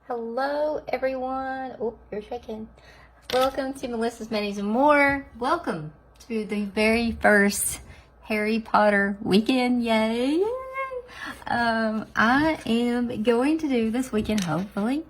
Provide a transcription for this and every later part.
Hello, everyone. Oh, you're shaking. Welcome to Melissa's Manis and More. Welcome to the very first Harry Potter weekend. Yay! I am going to do this weekend, hopefully,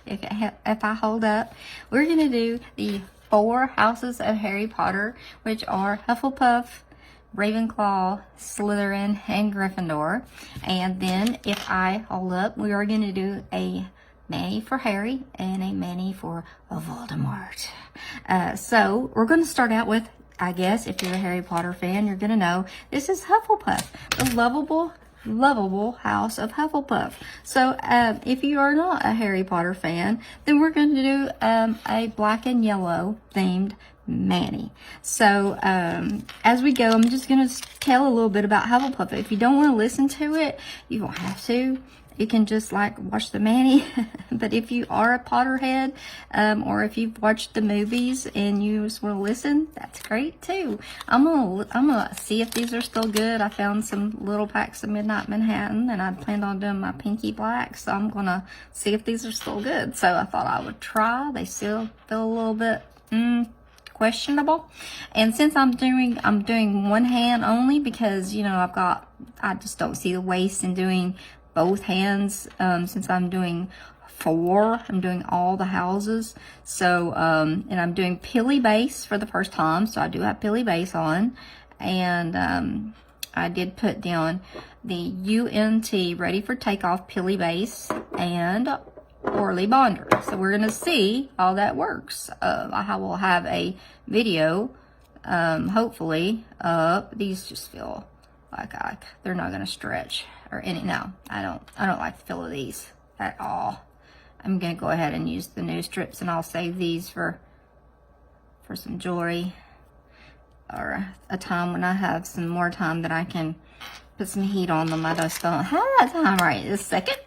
if I hold up, we're going to do the 4 houses of Harry Potter, which are Hufflepuff, Ravenclaw, Slytherin, and Gryffindor. And then, if I hold up, we are going to do a Mani for Harry and a Mani for Voldemort. So we're going to start out with, I guess, if you're a Harry Potter fan, you're going to know this is Hufflepuff, the lovable house of Hufflepuff. So if you are not a Harry Potter fan, then we're going to do a black and yellow themed Mani. So as we go, I'm just going to tell a little bit about Hufflepuff. If you don't want to listen to it, you don't have to. You can just like watch the Mani. But if you are a Potterhead, or if you've watched the movies and you just want to listen, that's great too. I'm gonna see if these are still good. I found some little packs of Midnight Manhattan, and I planned on doing my Pinky Black, so I'm gonna see if these are still good. So I thought I would try. They still feel a little bit questionable, and since I'm doing one hand only because I just don't see the waist in doing both hands. Since I'm doing 4, I'm doing all the houses. So and I'm doing Pilly Base for the first time, so I do have Pilly Base on, and I did put down the UNT Ready for Takeoff Pilly Base and Orly Bonder. So we're gonna see how that works. I will have a video, hopefully. These just feel like they're not gonna stretch or any. No, I don't like the feel of these at all. I'm gonna go ahead and use the new strips, and I'll save these for some jewelry, or a time when I have some more time that I can put some heat on them. I just don't have that time right this second.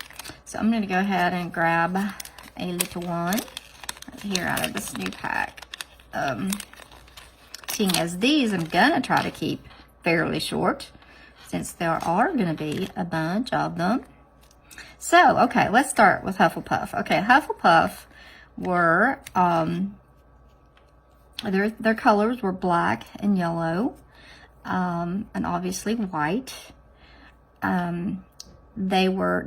So I'm gonna go ahead and grab a little one here out of this new pack. Seeing as these I'm gonna try to keep fairly short, since there are going to be a bunch of them. So, okay, let's start with Hufflepuff. Okay, Hufflepuff were, their colors were black and yellow, and obviously white. They were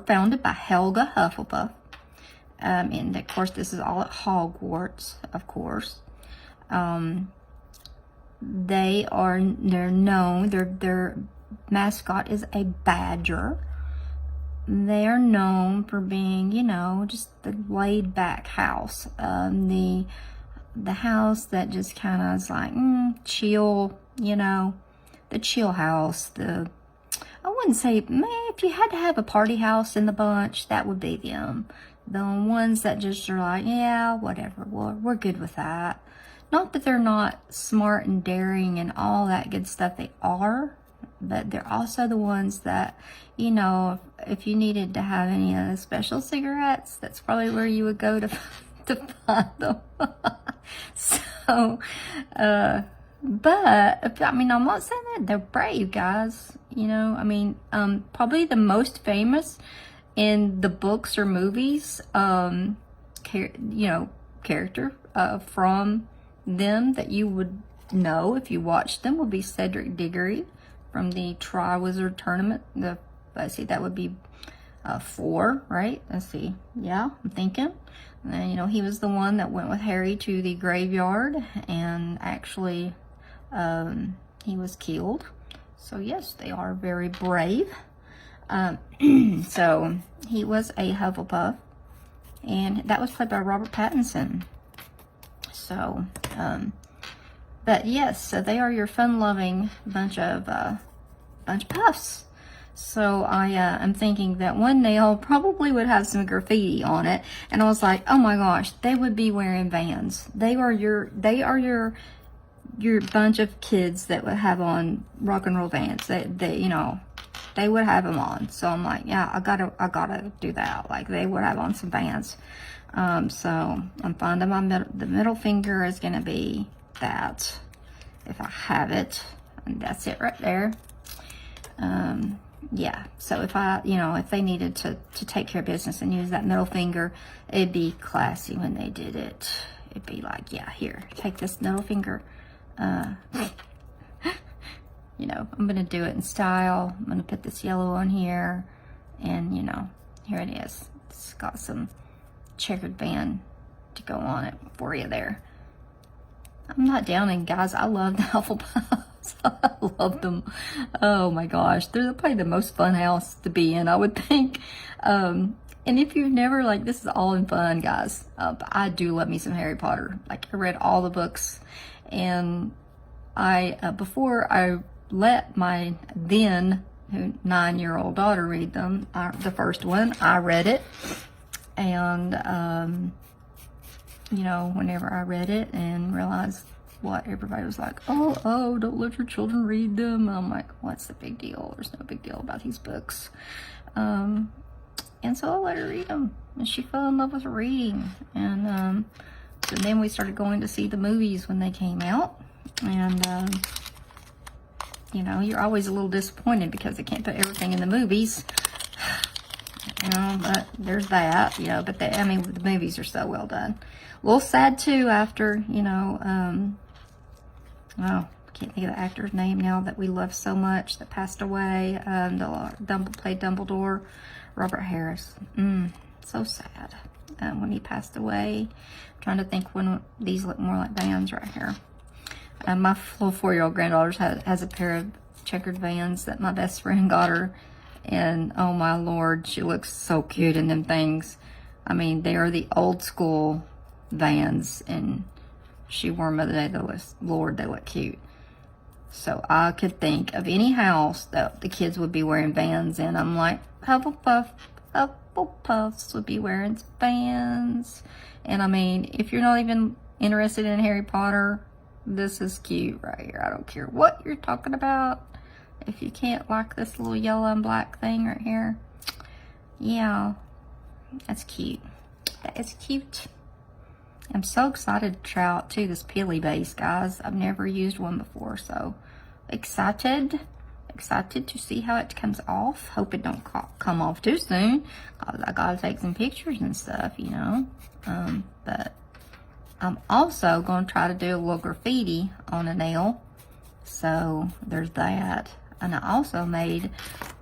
founded by Helga Hufflepuff. And of course, this is all at Hogwarts, of course. They're known, their mascot is a badger. They are known for being, just the laid back house. The house that just kind of is like, chill, the chill house. I wouldn't say, if you had to have a party house in the bunch, that would be them. The ones that just are like, yeah, whatever, we're good with that. Not that they're not smart and daring and all that good stuff. They are, but they're also the ones that, if you needed to have any of the special cigarettes, that's probably where you would go to find them. So, but, I'm not saying that they're brave, guys. Probably the most famous in the books or movies, character from them that you would know if you watched them would be Cedric Diggory from the Triwizard Tournament. Let's see, that would be 4, right? Let's see. Yeah, I'm thinking. And, he was the one that went with Harry to the graveyard, and actually he was killed. So yes, they are very brave. So he was a Hufflepuff, and that was played by Robert Pattinson. So, but yes, so they are your fun-loving bunch of puffs. So I am thinking that one nail probably would have some graffiti on it, and I was like, oh my gosh, they would be wearing Vans. They are your bunch of kids that would have on rock and roll Vans. They would have them on. So I'm like, yeah, I gotta do that. Like, they would have on some Vans. So I'm finding the middle finger is going to be that, if I have it, and that's it right there. yeah, so if I, if they needed to take care of business and use that middle finger, it'd be classy when they did it. It'd be like, yeah, here, take this middle finger. I'm going to do it in style. I'm going to put this yellow on here. And, here it is. It's got some checkered band to go on it for you there. I'm not downing, guys. I love the Hufflepuffs. I love them. Oh my gosh. They're probably the most fun house to be in, I would think. And if you've never, this is all in fun, guys. But I do love me some Harry Potter. I read all the books. And before I let my then 9-year-old daughter read them, the first one, I read it. And, whenever I read it and realized what everybody was like, oh, don't let your children read them. I'm like, what's the big deal? There's no big deal about these books. And so I let her read them. And she fell in love with reading. And so then we started going to see the movies when they came out. And, you're always a little disappointed because they can't put everything in the movies. But there's that, but the movies are so well done. A little sad too after, I can't think of the actor's name now that we love so much that passed away. Played Dumbledore, Robert Harris. So sad when he passed away. I'm trying to think when these look more like Vans right here. My little 4-year-old granddaughter has a pair of checkered Vans that my best friend got her. And oh my Lord, she looks so cute in them things. I mean, they are the old school Vans, and she wore them the other day. Lord, they look cute. So I could think of any house that the kids would be wearing Vans in. I'm like, Hufflepuffs would be wearing Vans. And I mean, if you're not even interested in Harry Potter, this is cute right here. I don't care what you're talking about. If you can't like this little yellow and black thing right here, yeah, that's cute. That is cute. I'm so excited to try out too this peely base, guys. I've never used one before, so excited to see how it comes off. Hope it don't come off too soon, cause I gotta take some pictures and stuff, but I'm also gonna try to do a little graffiti on a nail, so there's that. And I also made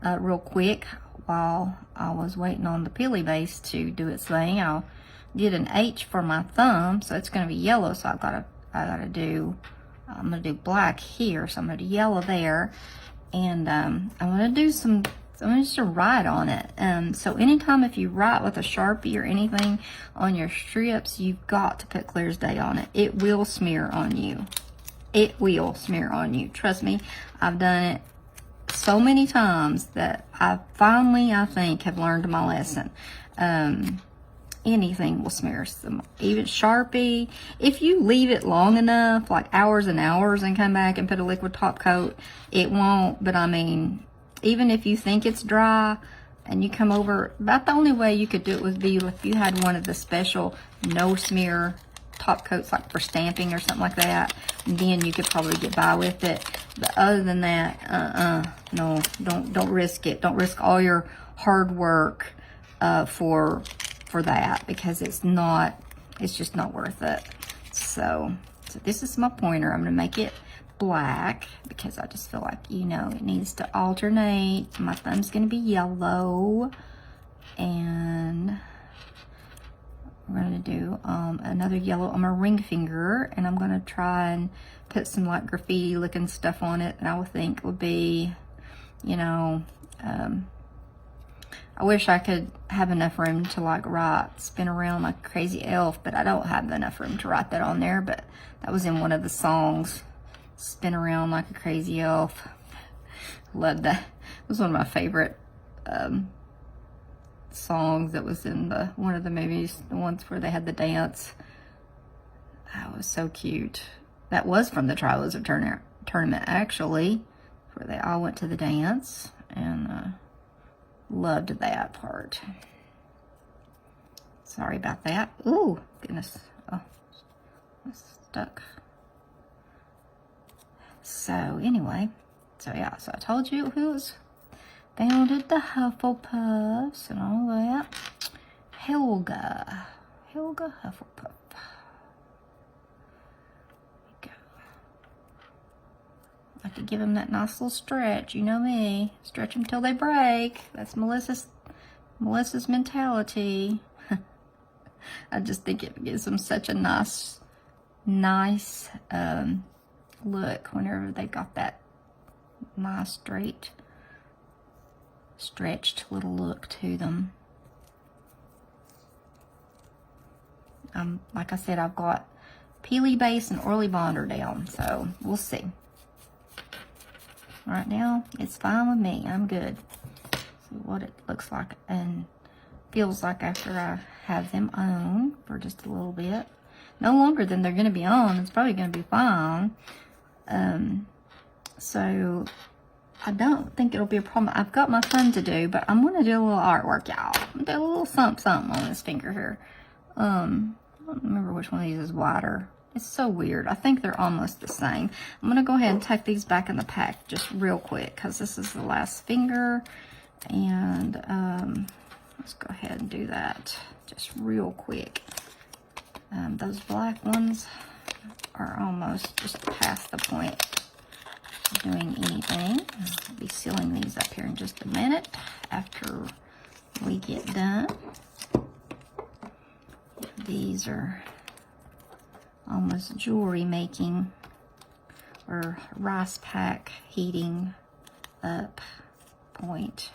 real quick while I was waiting on the peely base to do its thing. I did an H for my thumb, so it's going to be yellow. So I'm gonna do black here, so I'm gonna do yellow there, and I'm gonna do I'm just to write on it. So anytime if you write with a Sharpie or anything on your strips, you've got to put clear as day on it. It will smear on you. It will smear on you. Trust me, I've done it so many times that I finally, I think, have learned my lesson. Anything will smear. Even Sharpie. If you leave it long enough, like hours and hours, and come back and put a liquid top coat, it won't. But I mean, even if you think it's dry and you come over, about the only way you could do it would be if you had one of the special no smear top coats, like for stamping or something like that. Then you could probably get by with it. But other than that, no, don't risk it. Don't risk all your hard work for that, because it's just not worth it. So this is my pointer. I'm gonna make it black because I just feel like, it needs to alternate. My thumb's gonna be yellow, and we're gonna do another yellow on my ring finger, and I'm gonna try and put some like graffiti looking stuff on it that I would think would be, I wish I could have enough room to write spin around like a crazy elf, but I don't have enough room to write that on there. But that was in one of the songs, spin around like a crazy elf. Love that. It was one of my favorite songs that was in one of the movies, the ones where they had the dance. That was so cute. That was from the Trials of Tournament, actually, where they all went to the dance, and loved that part. Sorry about that. Ooh, goodness. Oh, it's stuck. So anyway, so yeah, so I told you who was founded the Hufflepuffs and all that. Helga. Helga Hufflepuff. Like to give them that nice little stretch. You know me. Stretch them till they break. That's Melissa's mentality. I just think it gives them such a nice look whenever they got that nice straight, stretched little look to them. Like I said, I've got Peely Base and Oily Bonder down, so we'll see. Right now, it's fine with me. I'm good. See what it looks like and feels like after I have them on for just a little bit. No longer than they're going to be on. It's probably going to be fine. So, I don't think it'll be a problem. I've got my fun to do, but I'm going to do a little artwork, y'all. I'm going to do a little something on this finger here. I don't remember which one of these is wider. It's so weird. I think they're almost the same. I'm going to go ahead and tuck these back in the pack just real quick because this is the last finger. And let's go ahead and do that just real quick. Those black ones are almost just past the point of doing anything. I'll be sealing these up here in just a minute after we get done. These are almost jewelry making or rice pack heating up point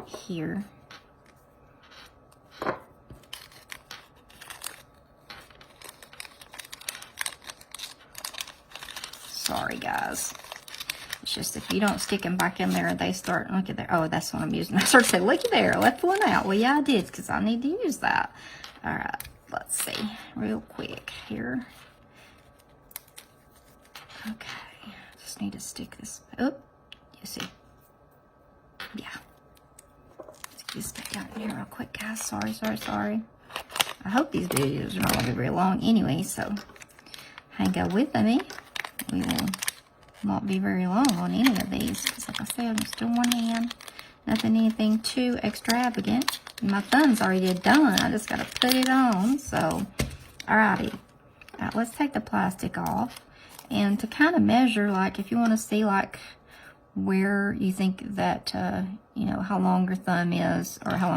here. Sorry guys, it's just if you don't stick them back in there, they start, look at there, oh that's what I'm using. I started to say, look at there, left one out. Well yeah I did, because I need to use that. All right, let's see real quick here. Okay, just need to stick this, oh, you see, yeah. Let's get this back down here real quick, guys. Sorry. I hope these videos are not going to be very long anyway, so hang out with me. We will not be very long on any of these, because like I said, I'm still one hand. Anything too extravagant. My thumb's already done. I just got to put it on, so, alrighty. Now, let's take the plastic off. And to kind of measure, like, if you want to see, like, where you think that, you know, how long your thumb is, or how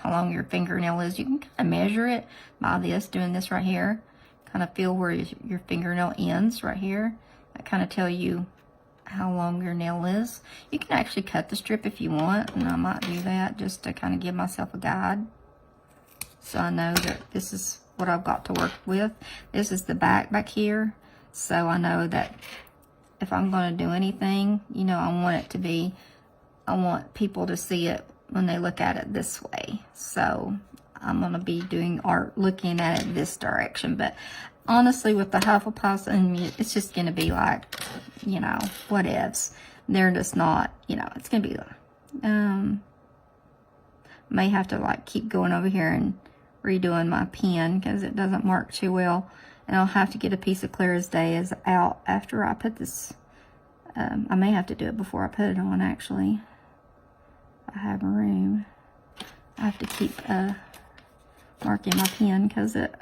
long your fingernail is, you can kind of measure it by doing this right here. Kind of feel where your fingernail ends right here. That kind of tell you how long your nail is. You can actually cut the strip if you want, and I might do that just to kind of give myself a guide. So I know that this is what I've got to work with. This is the back here. So I know that if I'm going to do anything, you know, I want people to see it when they look at it this way. So I'm going to be doing art looking at it this direction. But honestly, with the Hufflepuffs, and it's just going to be like, you know, whatevs. They're just not, you know, it's going to be, may have to like keep going over here and redoing my pen because it doesn't work too well. And I'll have to get a piece of Clear as Day out after I put this. I may have to do it before I put it on, actually. If I have room. I have to keep marking my pen because it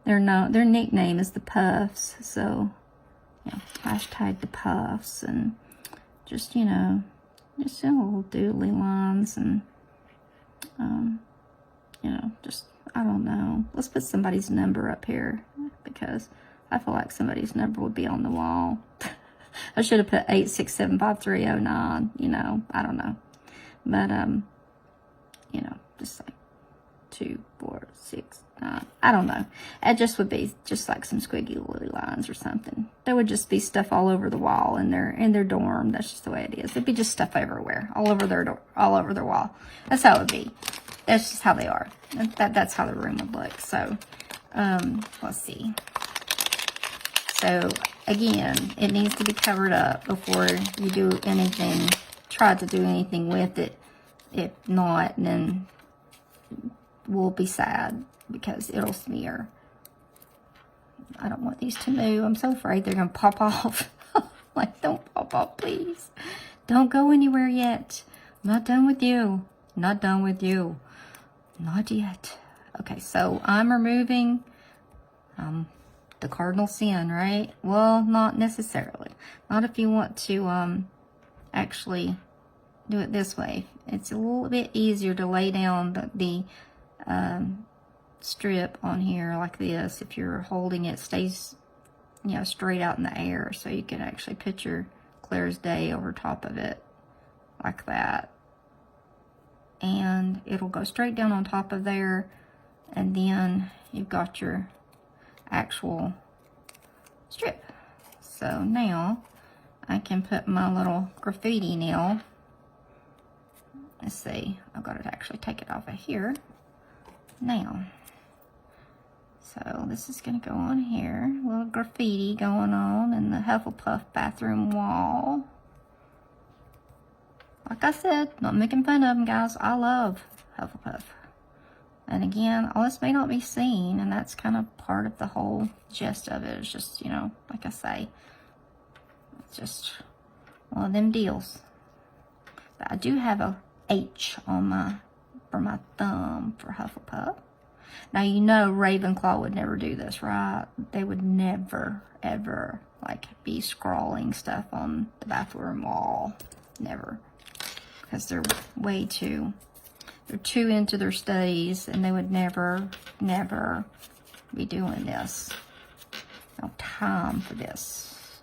their nickname is the Puffs. So, yeah, hashtag the Puffs, and just, you know, just little doodly lines, and you know, just, I don't know. Let's put somebody's number up here because I feel like somebody's number would be on the wall. I should have put 8675309, you know, I don't know. But, you know, just like 2, 4, 6, 9, I don't know. It just would be just like some squiggly little lines or something. There would just be stuff all over the wall in their dorm. That's just the way it is. It'd be just stuff everywhere, all over their wall. That's how it would be. That's just how they are. That's how the room would look. So, let's see. So, again, it needs to be covered up before you do anything, try to do anything with it. If not, then we'll be sad because it'll smear. I don't want these to move. I'm so afraid they're going to pop off. Like, don't pop off, please. Don't go anywhere yet. I'm not done with you. Not done with you. Not yet. Okay, so I'm removing the cardinal sin, right? Well, not necessarily. Not if you want to actually do it this way. It's a little bit easier to lay down the strip on here like this. If you're holding it, stays, you know, straight out in the air, so you can actually put your clear as day over top of it like that, and it'll go straight down on top of there, and then you've got your actual strip. So now I can put my little graffiti nail. Let's see, I've got to actually take it off of here now. So this is going to go on here. A little graffiti going on in the Hufflepuff bathroom wall. Like I said, not making fun of them, guys. I love Hufflepuff. And again, all this may not be seen, and that's kind of part of the whole gist of it. It's just, you know, like I say, it's just one of them deals. But I do have a H on for my thumb for Hufflepuff. Now, you know Ravenclaw would never do this, right? They would never, ever, like, be scrawling stuff on the bathroom wall. Never. Because they're they're too into their studies, and they would never, never be doing this. No time for this.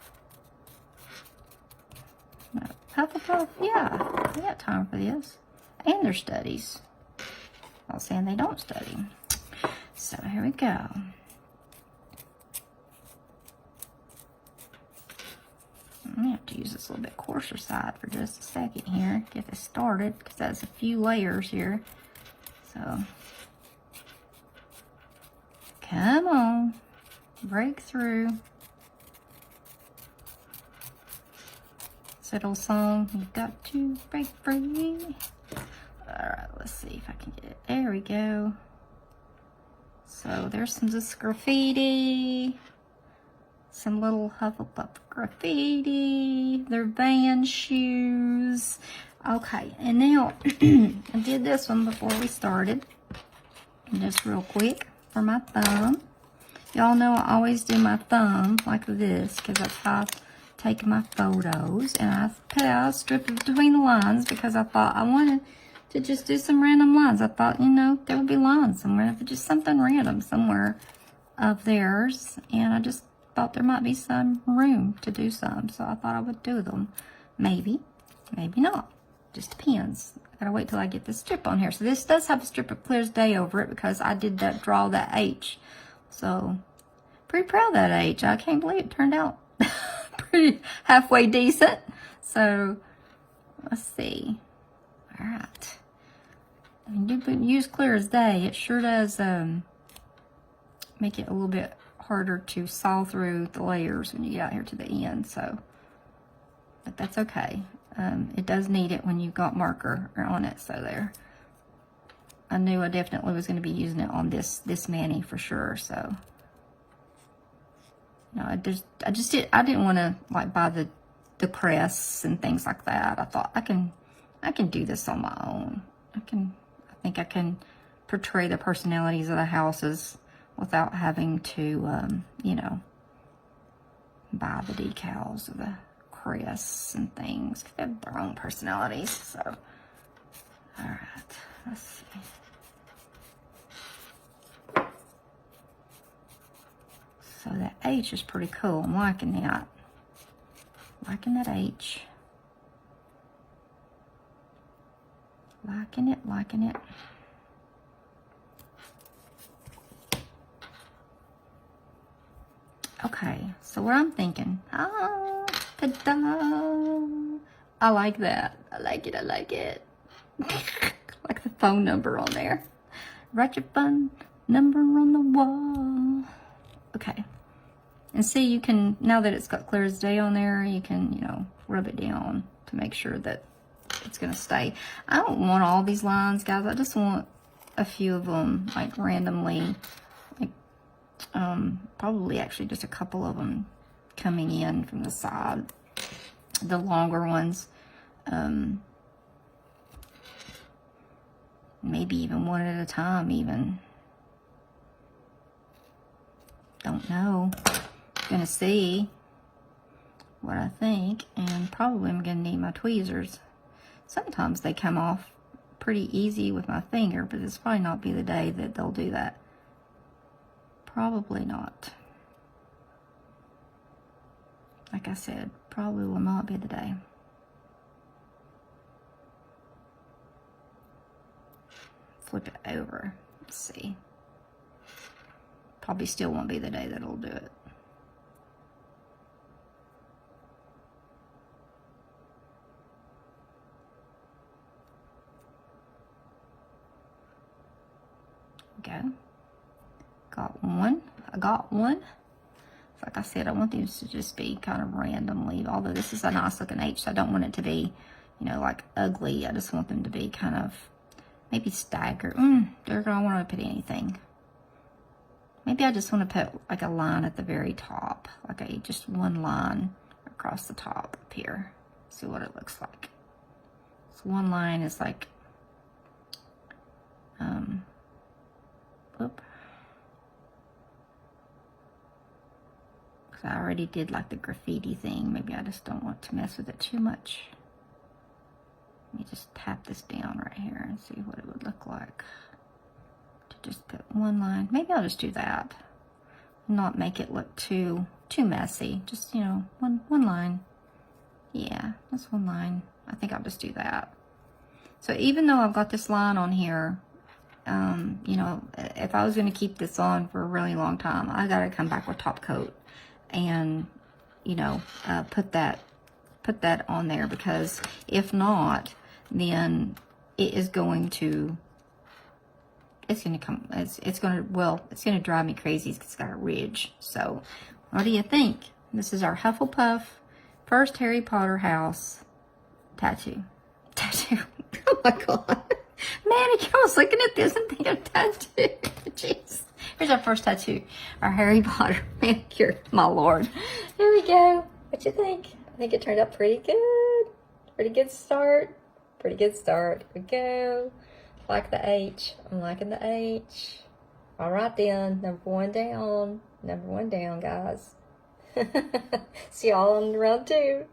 No. Hufflepuff, yeah, they got time for this. And their studies. Not saying they don't study. So here we go. I'm going to have to use this a little bit coarser side for just a second here. Get this started, because that's a few layers here. So, come on. Break through. It's that old song, you've got to break free. Alright, let's see if I can get it. There we go. So there's some just graffiti. Some little Hufflepuff graffiti. Their Vans shoes. Okay, and now I did this one before we started. Just real quick for my thumb. Y'all know I always do my thumb like this, because that's how I take my photos. And I put out a strip between the lines because I thought I wanted to just do some random lines. I thought, you know, there would be lines somewhere, just something random somewhere of theirs. And I just thought there might be some room to do some. So I thought I would do them. Maybe, maybe not. Just depends. I gotta wait till I get this strip on here. So this does have a strip of clear as day over it because I did draw that H. So, pretty proud of that H. I can't believe it turned out pretty halfway decent. So, let's see. Alright. When you use clear as day, it sure does make it a little bit harder to saw through the layers when you get out here to the end. So, but that's okay. It does need it when you've got marker on it. So there. I knew I definitely was going to be using it on this mani for sure. So, you know, I didn't want to like buy the crest and things like that. I thought I can do this on my own. I think I can portray the personalities of the houses without having to, you know, buy the decals of the crests and things. They have their own personalities. So, all right, let's see. So that H is pretty cool. I'm liking that. Liking that H. Liking it, liking it. Okay, so what I'm thinking. Ta-da! I like that. I like it, I like it. Like the phone number on there. Write your phone number on the wall. Okay. And see, you can, now that it's got clear as day on there, you can, you know, rub it down to make sure that it's going to stay. I don't want all these lines, guys. I just want a few of them, like, randomly. Like, probably actually just a couple of them coming in from the side. The longer ones. Maybe even one at a time even. Don't know. Gonna see what I think, and probably I'm gonna need my tweezers. Sometimes they come off pretty easy with my finger, but this probably not be the day that they'll do that. Probably not. Like I said, probably will not be the day. Flip it over. Let's see. Probably still won't be the day that it'll do it. Okay. Got one. I got one. Like I said, I want these to just be kind of randomly, although this is a nice looking H, so I don't want it to be, you know, like ugly. I just want them to be kind of maybe staggered. They're gonna want to put anything. Maybe I just want to put like a line at the very top, like just one line across the top up here. See what it looks like. So one line is like, whoop. I already did like the graffiti thing. Maybe I just don't want to mess with it too much. Let me just tap this down right here and see what it would look like. To just put one line. Maybe I'll just do that. Not make it look too messy. Just, you know, one line. Yeah, that's one line. I think I'll just do that. So even though I've got this line on here, you know, if I was going to keep this on for a really long time, I got to come back with top coat and, you know, put that on there, because if not, then it's going to drive me crazy. It's got a ridge. So what do you think? This is our Hufflepuff first Harry Potter house tattoo. Oh my god. Manicure. I was looking at this and thinking of tattoo. Jeez. Here's our first tattoo. Our Harry Potter manicure. My lord. Here we go. What you think? I think it turned out pretty good. Pretty good start. Pretty good start. Here we go. Like the H. I'm liking the H. All right then. Number one down. Number one down, guys. See y'all on round 2.